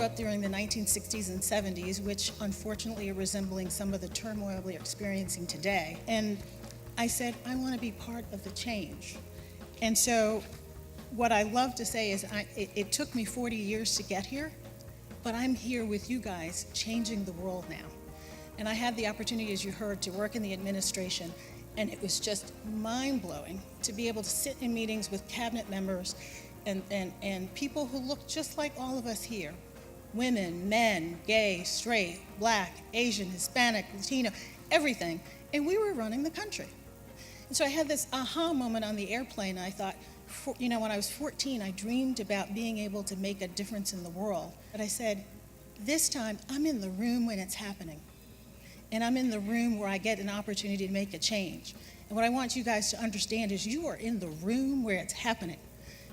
up during the 1960s and 70s, which unfortunately are resembling some of the turmoil we're experiencing today. And I said, I want to be part of the change. And so what I love to say is it took me 40 years to get here, but I'm here with you guys changing the world now. And I had the opportunity, as you heard, to work in the administration, and it was just mind-blowing to be able to sit in meetings with cabinet members and people who look just like all of us here. Women, men, gay, straight, black, Asian, Hispanic, Latino, everything. And we were running the country. And so I had this aha moment on the airplane. I thought, when I was 14, I dreamed about being able to make a difference in the world. But I said, this time, I'm in the room when it's happening. And I'm in the room where I get an opportunity to make a change. And what I want you guys to understand is you are in the room where it's happening.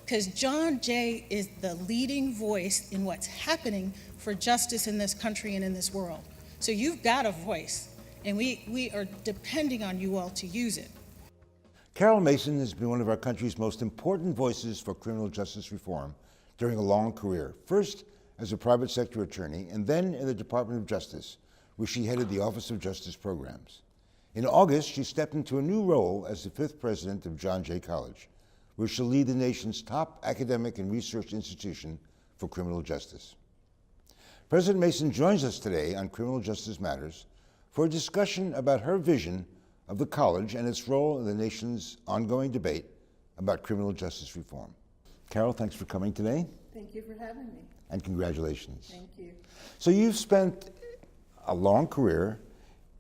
Because John Jay is the leading voice in what's happening for justice in this country and in this world. So you've got a voice, and we are depending on you all to use it. Karol Mason has been one of our country's most important voices for criminal justice reform during a long career, first as a private sector attorney and then in the Department of Justice, where she headed the Office of Justice Programs. In August, she stepped into a new role as the 5th president of John Jay College, where she'll lead the nation's top academic and research institution for criminal justice. President Mason joins us today on Criminal Justice Matters for a discussion about her vision of the college and its role in the nation's ongoing debate about criminal justice reform. Karol, thanks for coming today. Thank you for having me. And congratulations. Thank you. So you've spent a long career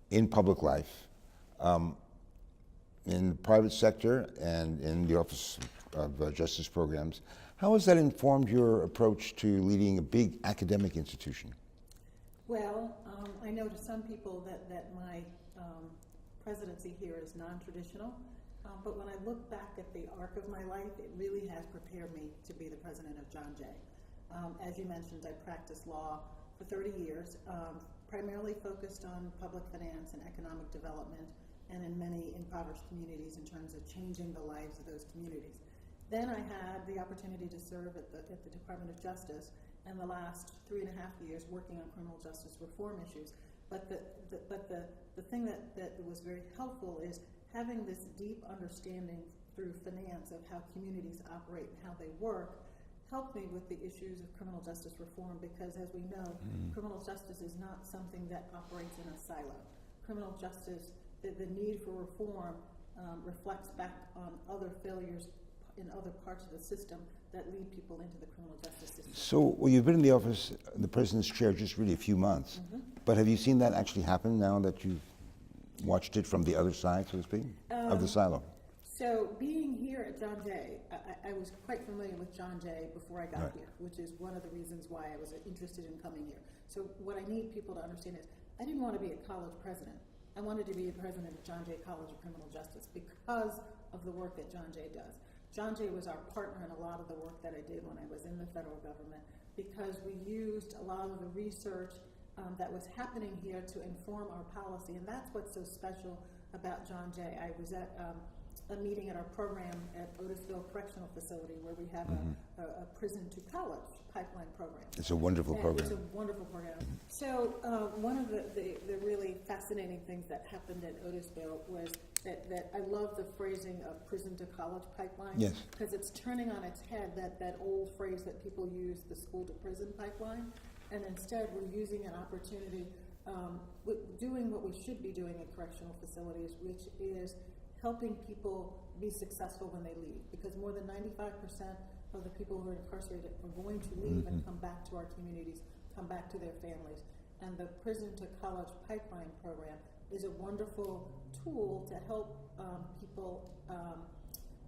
in public life, in the private sector and in the Office of Justice Programs. How has that informed your approach to leading a big academic institution? Well, I know to some people that my presidency here is non-traditional, but when I look back at the arc of my life, it really has prepared me to be the president of John Jay. As you mentioned, I practiced law for 30 years, primarily focused on public finance and economic development, and in many impoverished communities in terms of changing the lives of those communities. Then I had the opportunity to serve at the Department of Justice, and the last 3.5 years working on criminal justice reform issues. But the thing that was very helpful is having this deep understanding through finance of how communities operate and how they work helped me with the issues of criminal justice reform, because as we know, criminal justice is not something that operates in a silo. Criminal justice, the need for reform reflects back on other failures in other parts of the system that lead people into the criminal justice system. So, well, you've been in the office, the president's chair, just really a few months, but have you seen that actually happen now that you've watched it from the other side, so to speak, of the silo? So being here at John Jay, I was quite familiar with John Jay before I got here, which is one of the reasons why I was interested in coming here. So what I need people to understand is I didn't want to be a college president. I wanted to be a president of John Jay College of Criminal Justice because of the work that John Jay does. John Jay was our partner in a lot of the work that I did when I was in the federal government, because we used a lot of the research that was happening here to inform our policy, and that's what's so special about John Jay. I was at a meeting at our program at Otisville Correctional Facility, where we have a prison to college pipeline program. It's a wonderful program. It's a wonderful program. So one of the really fascinating things that happened at Otisville was that I love the phrasing of prison to college pipeline. Yes. Because it's turning on its head that old phrase that people use, the school to prison pipeline. And instead we're using an opportunity, doing what we should be doing at correctional facilities, which is helping people be successful when they leave, because more than 95% of the people who are incarcerated are going to leave and come back to our communities, come back to their families. And the Prison to College Pipeline program is a wonderful tool to help people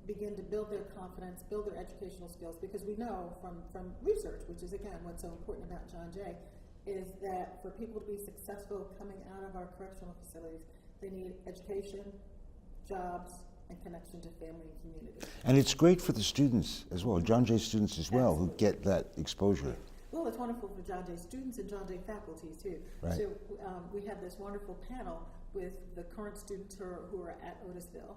begin to build their confidence, build their educational skills, because we know from research, which is again what's so important about John Jay, is that for people to be successful coming out of our correctional facilities, they need education, jobs, and connection to family and community. And it's great for the students as well, John Jay students as well, who get that exposure. Well, it's wonderful for John Jay students and John Jay faculty too. Right. So we have this wonderful panel with the current students who are at Otisville.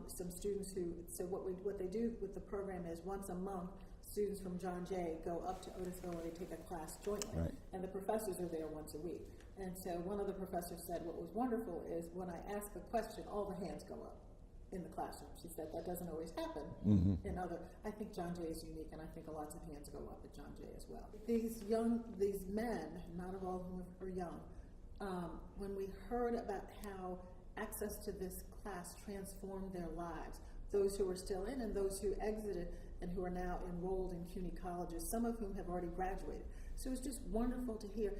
Some students who, so what they do with the program is once a month, students from John Jay go up to Otisville and they take a class jointly. Right. And the professors are there once a week. And so one of the professors said what was wonderful is when I ask a question, all the hands go up in the classroom. She said that doesn't always happen in other. I think John Jay is unique, and I think lots of hands go up at John Jay as well. These men, not all of whom are young, when we heard about how access to this class transformed their lives, those who were still in and those who exited and who are now enrolled in CUNY colleges, some of whom have already graduated. So it was just wonderful to hear.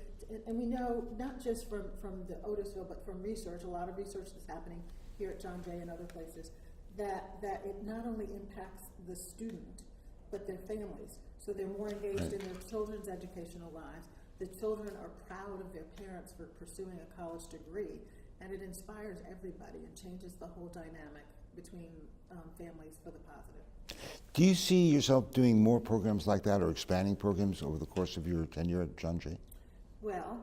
And we know, not just from the Otisville, but from research, a lot of research that's happening here at John Jay and other places, that it not only impacts the student, but their families. So they're more engaged in their children's educational lives. The children are proud of their parents for pursuing a college degree, and it inspires everybody and changes the whole dynamic between families for the positive. Do you see yourself doing more programs like that or expanding programs over the course of your tenure at John Jay? Well,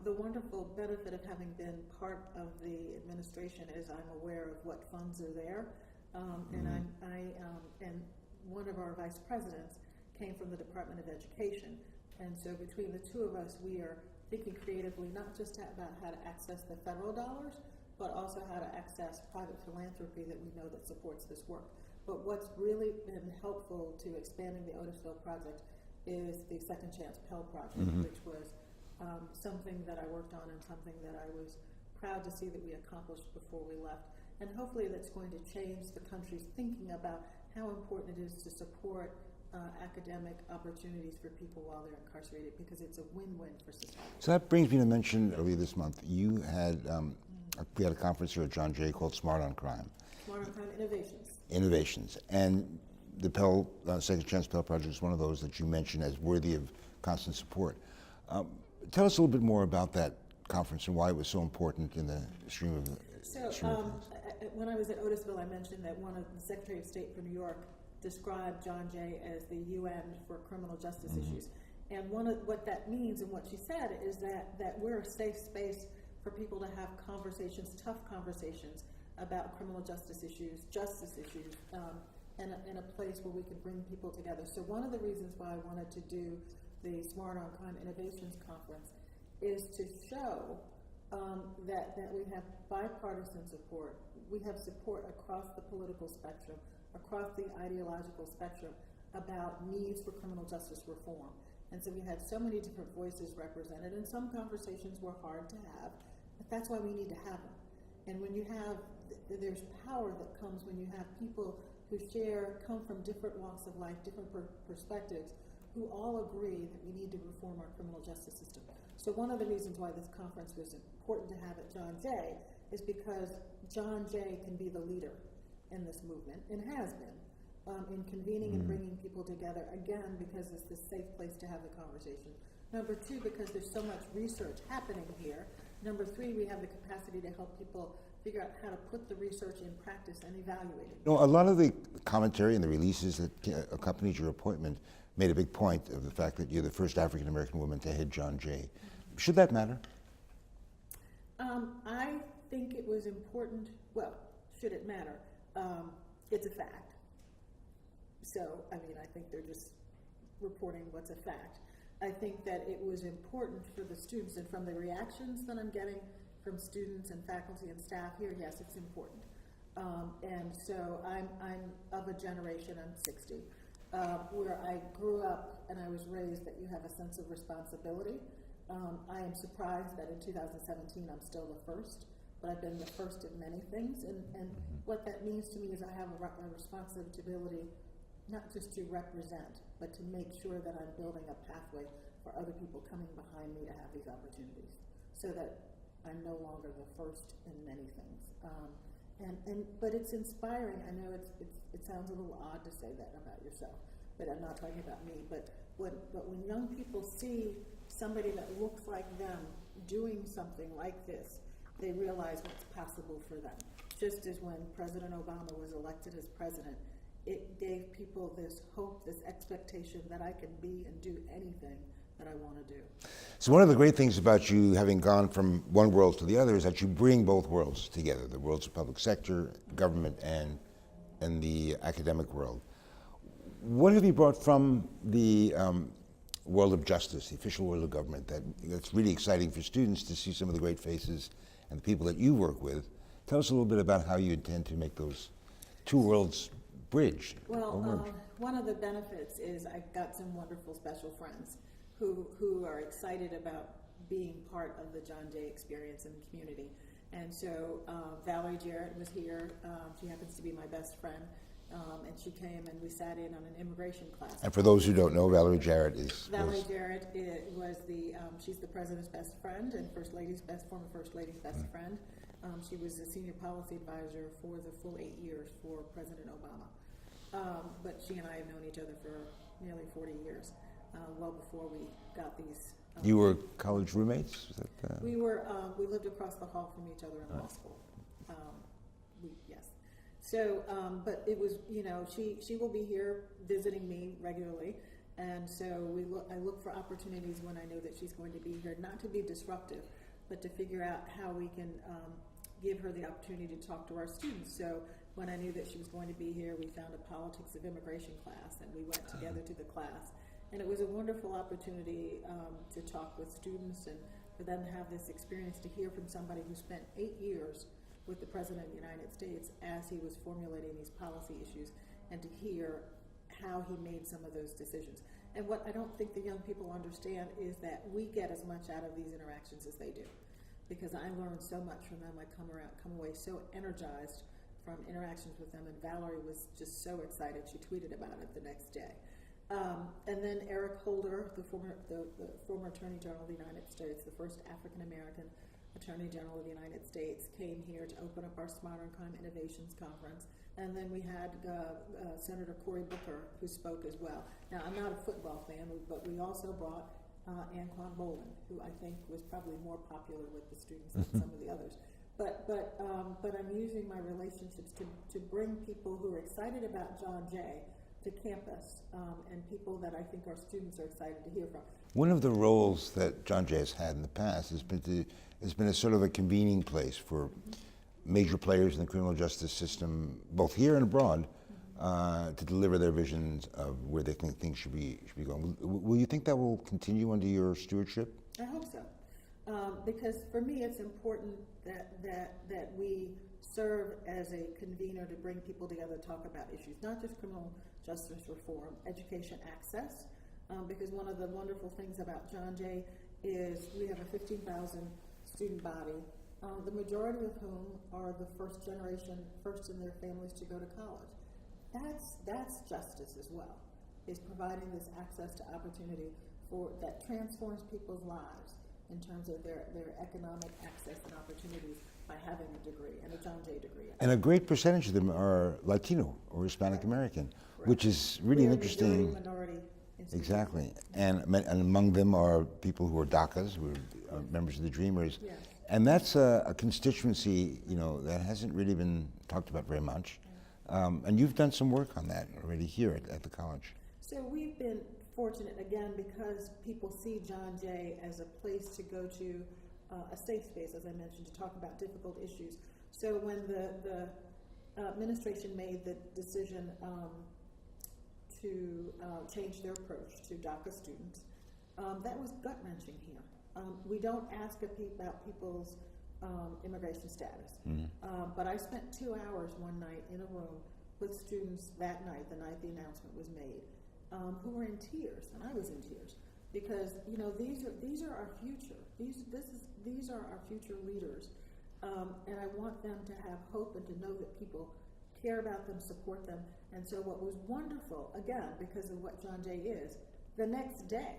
the wonderful benefit of having been part of the administration is I'm aware of what funds are there, and one of our vice presidents came from the Department of Education, and so between the two of us, we are thinking creatively not just about how to access the federal dollars, but also how to access private philanthropy that we know that supports this work. But what's really been helpful to expanding the Otisville project is the Second Chance Pell Project, which was something that I worked on and something that I was proud to see that we accomplished before we left. And hopefully that's going to change the country's thinking about how important it is to support academic opportunities for people while they're incarcerated, because it's a win-win for society. So that brings me to mention earlier this month, you had, we had a conference here at John Jay called Smart on Crime. Smart on Crime Innovations. And the Pell, Second Chance Pell Project is one of those that you mentioned as worthy of constant support. Tell us a little bit more about that conference and why it was so important in the stream of when I was at Otisville, I mentioned that one of the Secretary of State for New York described John Jay as the UN for criminal justice issues. And what that means and what she said is that we're a safe space for people to have conversations, tough conversations about criminal justice issues, and a place where we can bring people together. So one of the reasons why I wanted to do the Smart on Crime Innovations Conference is to show that we have bipartisan support. We have support across the political spectrum, across the ideological spectrum about needs for criminal justice reform. And so we had so many different voices represented, and some conversations were hard to have, but that's why we need to have them. And when you have, there's power that comes when you have people who come from different walks of life, different perspectives, who all agree that we need to reform our criminal justice system. So one of the reasons why this conference was important to have at John Jay is because John Jay can be the leader in this movement, and has been, in convening and bringing people together, again, because it's the safe place to have the conversation. Number two, because there's so much research happening here. Number three, we have the capacity to help people figure out how to put the research in practice and evaluate it. A lot of the commentary and the releases that accompanied your appointment made a big point of the fact that you're the first African-American woman to head John Jay. Should that matter? I think it was important. Well, should it matter? It's a fact. So, I mean, I think they're just reporting what's a fact. I think that it was important for the students, and from the reactions that I'm getting from students and faculty and staff here, yes, it's important. And so I'm of a generation, I'm 60, where I grew up and I was raised that you have a sense of responsibility. I am surprised that in 2017 I'm still the first, but I've been the first in many things. And what that means to me is I have a responsibility not just to represent, but to make sure that I'm building a pathway for other people coming behind me to have these opportunities, so that I'm no longer the first in many things. But it's inspiring. I know it sounds a little odd to say that about yourself, but I'm not talking about me. But when young people see somebody that looks like them doing something like this, they realize what's possible for them. Just as when President Obama was elected as president, it gave people this hope, this expectation that I can be and do anything that I want to do. So one of the great things about you having gone from one world to the other is that you bring both worlds together, the worlds of public sector, government, and the academic world. What have you brought from the world of justice, the official world of government, that's really exciting for students to see some of the great faces and the people that you work with? Tell us a little bit about how you intend to make those two worlds bridge. Well, one of the benefits is I've got some wonderful special friends who are excited about being part of the John Jay experience in the community. And so Valerie Jarrett was here. She happens to be my best friend. And she came and we sat in on an immigration class. And for those who don't know, Valerie Jarrett Valerie Jarrett was she's the president's best friend and former first lady's best friend. She was the senior policy advisor for the full 8 years for President Obama. But she and I have known each other for nearly 40 years, well before we got these. You were college roommates? Was that, We lived across the hall from each other in law school. Yes. So, but it was, she will be here visiting me regularly, and so I look for opportunities when I know that she's going to be here, not to be disruptive, but to figure out how we can give her the opportunity to talk to our students. So when I knew that she was going to be here, we found a politics of immigration class, and we went together to the class. And it was a wonderful opportunity to talk with students and for them to have this experience, to hear from somebody who spent 8 years with the President of the United States as he was formulating these policy issues, and to hear how he made some of those decisions. And what I don't think the young people understand is that we get as much out of these interactions as they do, because I learned so much from them. I come away so energized from interactions with them, and Valerie was just so excited. She tweeted about it the next day. And then Eric Holder, the former Attorney General of the United States, the first African American Attorney General of the United States, came here to open up our Smarter in Crime Innovations Conference. And then we had Senator Cory Booker, who spoke as well. Now, I'm not a football fan, but we also brought Anquan Boldin, who I think was probably more popular with the students than some of the others. But I'm using my relationships to bring people who are excited about John Jay to campus, and people that I think our students are excited to hear from. One of the roles that John Jay has had in the past has been a sort of a convening place for major players in the criminal justice system, both here and abroad, to deliver their visions of where they think things should be going. Will you think that will continue under your stewardship? I hope so, because for me it's important that we serve as a convener to bring people together to talk about issues, not just criminal justice reform, education access, because one of the wonderful things about John Jay is we have a 15,000 student body, the majority of whom are the first generation, first in their families to go to college. That's justice as well, is providing this access to opportunity that transforms people's lives in terms of their economic access and opportunities by having a degree, and a John Jay degree. And a great percentage of them are Latino or Hispanic American, which is really an interesting. Minority exactly, and among them are people who are DACAs, who are members of the Dreamers, yes. And that's a constituency, that hasn't really been talked about very much. And you've done some work on that already here at the college. So we've been fortunate, again, because people see John Jay as a place to go to, a safe space, as I mentioned, to talk about difficult issues. So when the administration made the decision to change their approach to DACA students, that was gut-wrenching here. We don't ask about people's immigration status, but I spent 2 hours one night in a room with students that night, the night the announcement was made, who were in tears, and I was in tears, because these are our future. These are our future leaders, and I want them to have hope and to know that people care about them, support them. And so what was wonderful, again, because of what John Jay is, the next day,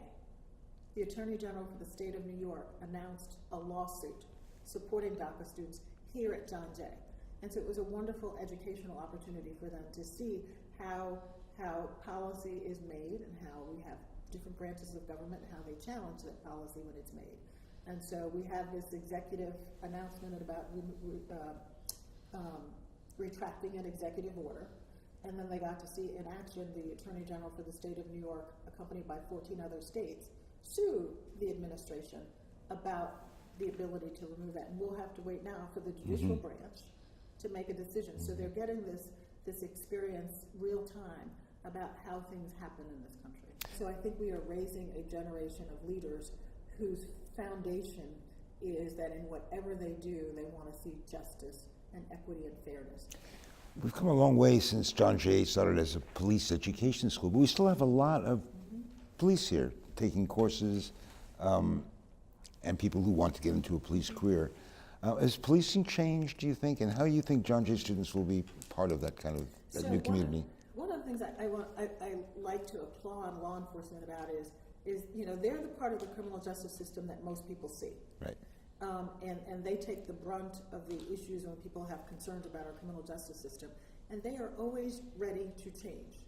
the Attorney General for the state of New York announced a lawsuit supporting DACA students here at John Jay. And so it was a wonderful educational opportunity for them to see how policy is made and how we have different branches of government and how they challenge that policy when it's made. And so we have this executive announcement about retracting an executive order. And then they got to see in action the Attorney General for the state of New York, accompanied by 14 other states, sue the administration about the ability to remove that. And we'll have to wait now for the judicial branch to make a decision. So they're getting this experience real time about how things happen in this country. So I think we are raising a generation of leaders whose foundation is that in whatever they do, they want to see justice and equity and fairness. We've come a long way since John Jay started as a police education school, but we still have a lot of police here taking courses and people who want to get into a police career. Has policing changed, do you think, and how do you think John Jay students will be part of that kind of that new community? One of the things I like to applaud law enforcement about is they're the part of the criminal justice system that most people see. Right. And they take the brunt of the issues when people have concerns about our criminal justice system. And they are always ready to change.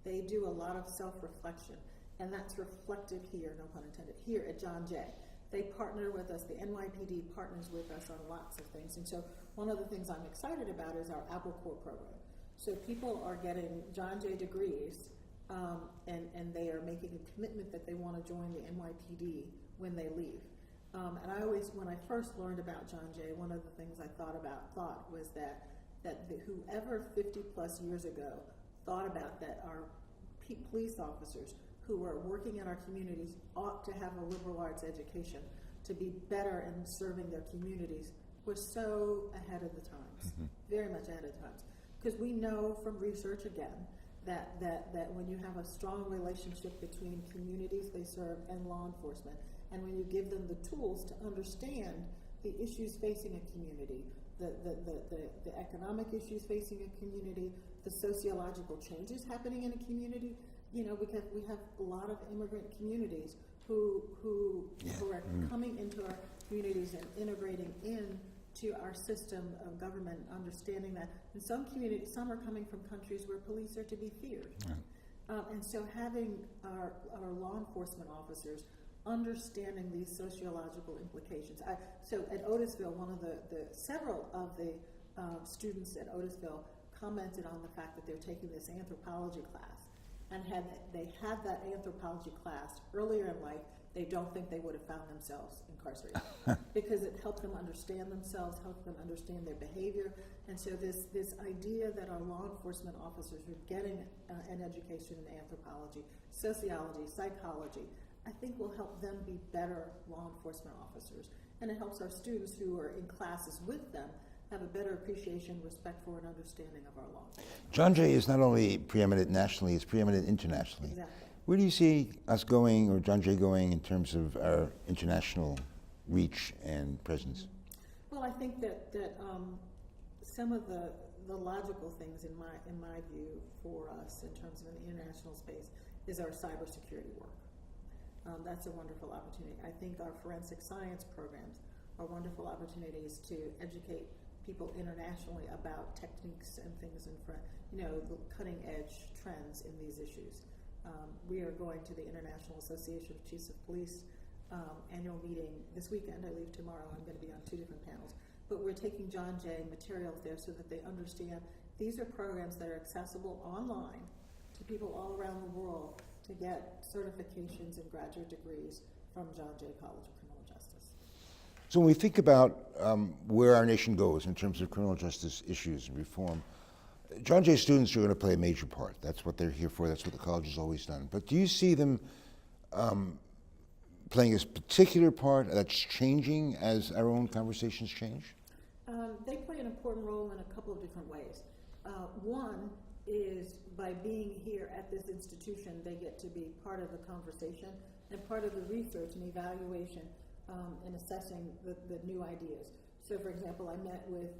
They do a lot of self-reflection. And that's reflected here, no pun intended, here at John Jay. They partner with us, the NYPD partners with us on lots of things. And so one of the things I'm excited about is our Apple Corps program. So people are getting John Jay degrees, and they are making a commitment that they want to join the NYPD when they leave. And I always, when I first learned about John Jay, one of the things I thought was that whoever 50 plus years ago thought about that our police officers who are working in our communities ought to have a liberal arts education to be better in serving their communities was so ahead of the times, very much ahead of the times. Because we know from research again that when you have a strong relationship between communities they serve and law enforcement, and when you give them the tools to understand the issues facing a community, the economic issues facing a community, the sociological changes happening in a community, because we have a lot of immigrant communities who are coming into our communities and integrating into our system of government, understanding that in some communities, some are coming from countries where police are to be feared. Right. And so having our law enforcement officers understanding these sociological implications. So at Otisville, several of the students at Otisville commented on the fact that they're taking this anthropology class, and had they had that anthropology class earlier in life, they don't think they would have found themselves incarcerated because it helped them understand themselves, helped them understand their behavior. And so this idea that our law enforcement officers are getting an education in anthropology, sociology, psychology, I think will help them be better law enforcement officers. And it helps our students who are in classes with them have a better appreciation, respect for, and understanding of our law. John Jay is not only preeminent nationally, it's preeminent internationally. Exactly. Where do you see us going, or John Jay going, in terms of our international reach and presence? Well, I think that some of the logical things in my view for us in terms of an international space is our cybersecurity work. That's a wonderful opportunity. I think our forensic science programs are wonderful opportunities to educate people internationally about techniques and things the cutting edge trends in these issues. We are going to the International Association of Chiefs of Police annual meeting this weekend. I leave tomorrow. I'm going to be on 2 different panels. But we're taking John Jay materials there so that they understand these are programs that are accessible online to people all around the world to get certifications and graduate degrees from John Jay College of Criminal Justice. So when we think about where our nation goes in terms of criminal justice issues and reform, John Jay students are going to play a major part. That's what they're here for. That's what the college has always done. But do you see them playing a particular part that's changing as our own conversations change? They play an important role in a couple of different ways. One is by being here at this institution, they get to be part of the conversation and part of the research and evaluation in assessing the new ideas. So, for example, I met with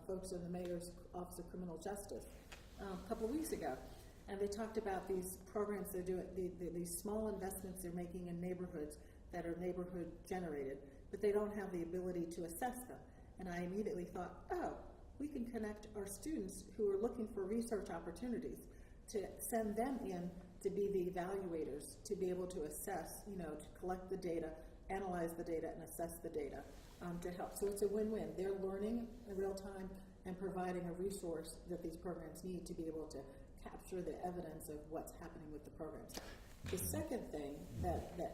folks in the Mayor's Office of Criminal Justice a couple of weeks ago, and they talked about these programs they're doing, these small investments they're making in neighborhoods that are neighborhood generated, but they don't have the ability to assess them. And I immediately thought, we can connect our students who are looking for research opportunities to send them in to be the evaluators, to be able to assess, to collect the data, analyze the data, and assess the data to help. So it's a win-win. They're learning in real time and providing a resource that these programs need to be able to capture the evidence of what's happening with the programs. The second thing,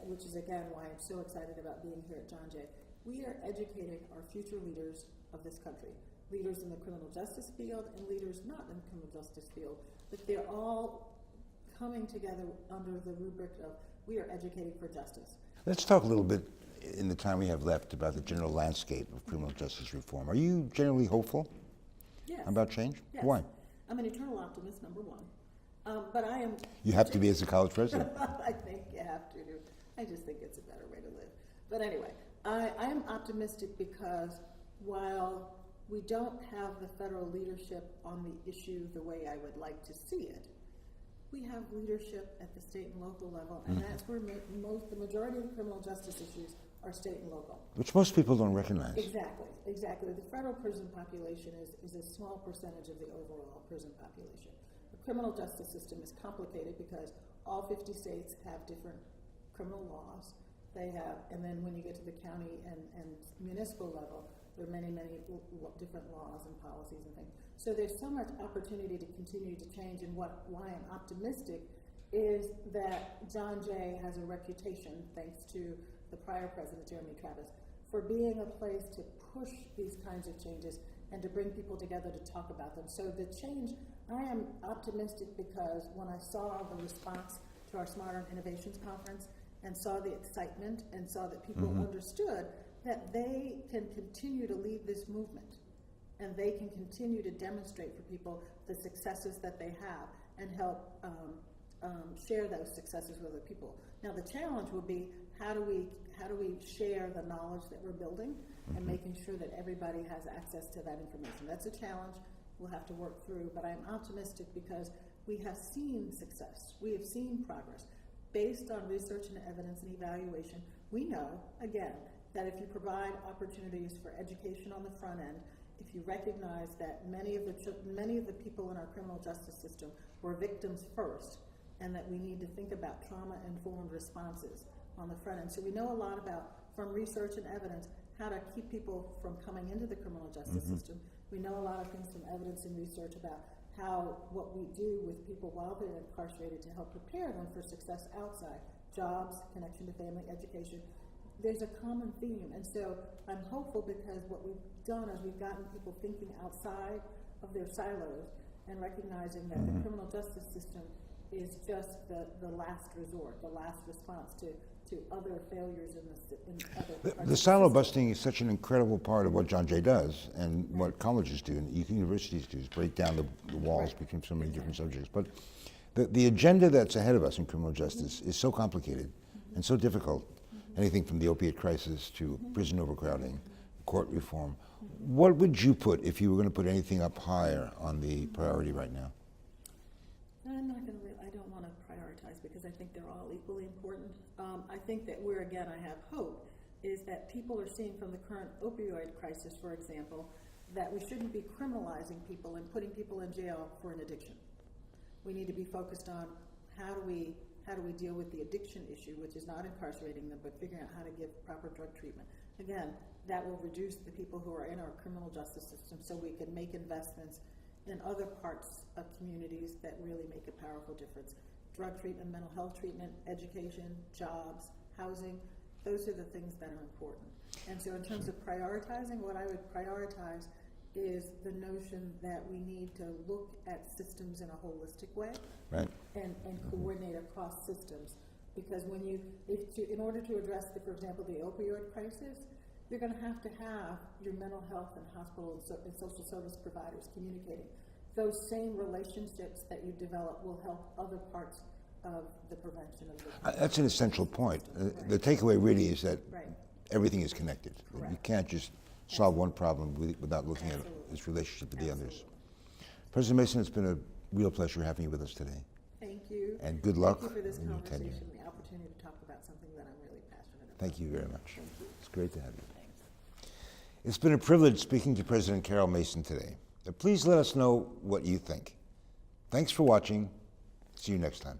which is again why I'm so excited about being here at John Jay, we are educating our future leaders of this country, leaders in the criminal justice field and leaders not in the criminal justice field, but they're all coming together under the rubric of we are educating for justice. Let's talk a little bit in the time we have left about the general landscape of criminal justice reform. Are you generally hopeful Yes. about change? Yes. Why? I'm an eternal optimist, number one. But I am. You have to be as a college president. I think you have to. I just think it's a better way to live. But anyway, I am optimistic because while we don't have the federal leadership on the issue the way I would like to see it, we have leadership at the state and local level, and that's where the majority of the criminal justice issues are state and local. Which most people don't recognize. Exactly. The federal prison population is a small percentage of the overall prison population. The criminal justice system is complicated because all 50 states have different criminal laws. They have, and then when you get to the county and municipal level, there are many different laws and policies and things. So there's so much opportunity to continue to change, and why I'm optimistic is that John Jay has a reputation, thanks to the prior president, Jeremy Travis, for being a place to push these kinds of changes and to bring people together to talk about them. So the change, I am optimistic because when I saw the response to our Smarter Innovations Conference and saw the excitement and saw that people understood that they can continue to lead this movement and they can continue to demonstrate for people the successes that they have and help share those successes with other people. Now the challenge will be how do we share the knowledge that we're building and making sure that everybody has access to that information. That's a challenge we'll have to work through, but I'm optimistic because we have seen success. We have seen progress. Based on research and evidence and evaluation, we know, again, that if you provide opportunities for education on the front end, if you recognize that many of the people in our criminal justice system were victims first, and that we need to think about trauma-informed responses on the front end. So we know a lot about, from research and evidence, how to keep people from coming into the criminal justice system. We know a lot of things from evidence and research about what we do with people while they're incarcerated to help prepare them for success outside, jobs, connection to family, education. There's a common theme, and so I'm hopeful because what we've done is we've gotten people thinking outside of their silos and recognizing that the criminal justice system is just the last resort, the last response to other failures in other parts The silo busting is such an incredible part of what John Jay does and what colleges do and universities do, is break down the walls between so many different subjects. But the agenda that's ahead of us in criminal justice is so complicated and so difficult. Anything from the opiate crisis to prison overcrowding, court reform. What would you put, if you were going to put anything up higher on the priority right now? I'm not going to. I don't want to prioritize because I think they're all equally important. I think that where again I have hope is that people are seeing from the current opioid crisis, for example, that we shouldn't be criminalizing people and putting people in jail for an addiction. We need to be focused on how do we deal with the addiction issue, which is not incarcerating them, but figuring out how to give proper drug treatment. Again, that will reduce the people who are in our criminal justice system so we can make investments in other parts of communities that really make a powerful difference. Drug treatment, mental health treatment, education, jobs, housing, those are the things that are important. And so in terms of prioritizing, what I would prioritize is the notion that we need to look at systems in a holistic way, Right. and coordinate across systems. Because in order to address, for example, the opioid crisis, you're going to have your mental health and hospital and social service providers communicating. Those same relationships that you develop will help other parts of the prevention of the That's an essential point. Right. The takeaway really is that Right. everything is connected. Correct. You can't just solve one problem without looking at its relationship with the others. President Mason, it's been a real pleasure having you with us today. Thank you. And good luck Thank you for this in your tenure. conversation, the opportunity to talk about something that I'm really passionate about. Thank you very much. Thank you. It's great to have you. It's been a privilege speaking to President Karol Mason today. Please let us know what you think. Thanks for watching. See you next time.